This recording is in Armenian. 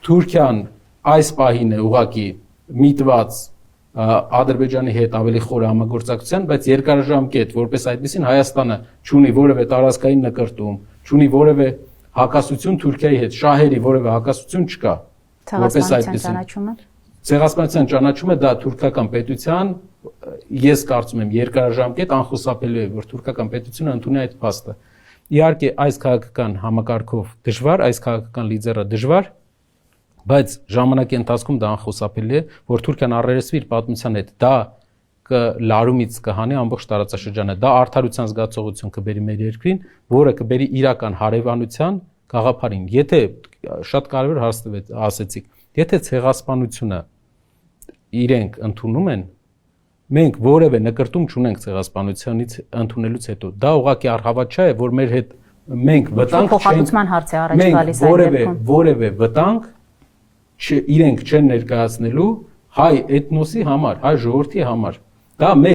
Թուրքիան այս պահին է ուղղակի միտված Ադրբեջանի հետ ավելի խոր համագործակցության, բայց երկարաժամկետ, որպես այդպեսին Հայաստանը չունի որևէ տարածքային նկրտում, չունի որևէ հակասություն Թուրքիայի հետ, շահերի որևէ հակասություն չկա։ Ցեղասպանության ճանաչումը դա թուրքական պետության, ես կարծում եմ երկարաժամկետ անխուսափելի է, որ թուրքական պետությունը ընդունի այդ փաստը։ Իհարկե այս քաղաքական համակարգով դժվար, այս քաղաքական լիդերը դժվար, բայց ժամանակի ընթացքում դա անխուսափելի է, որ Թուրքիան առերեսվի իր պատմության հետ, դա լարումից կհանի ամբողջ տարածաշրջանը, դա արդարության զգացողություն կբերի մեր երկրին, որը կբերի իրական հարևանության գաղափարին։ Եթե շատ կարևոր հարց ասեցիք, եթե ցեղասպանությունը իրենք ընդունում են, մենք որևէ նկրտում չունենք ցեղասպանությունից ընդունելուց հետո, դա ուղղակի առհավատ չէ, որ մեր հետ մենք վտանգ չենք, որևէ վտանգ իրենք չեն ներկայացնելու հայ էթնոսի համար, հայ ժողովրդի համար, դա մեր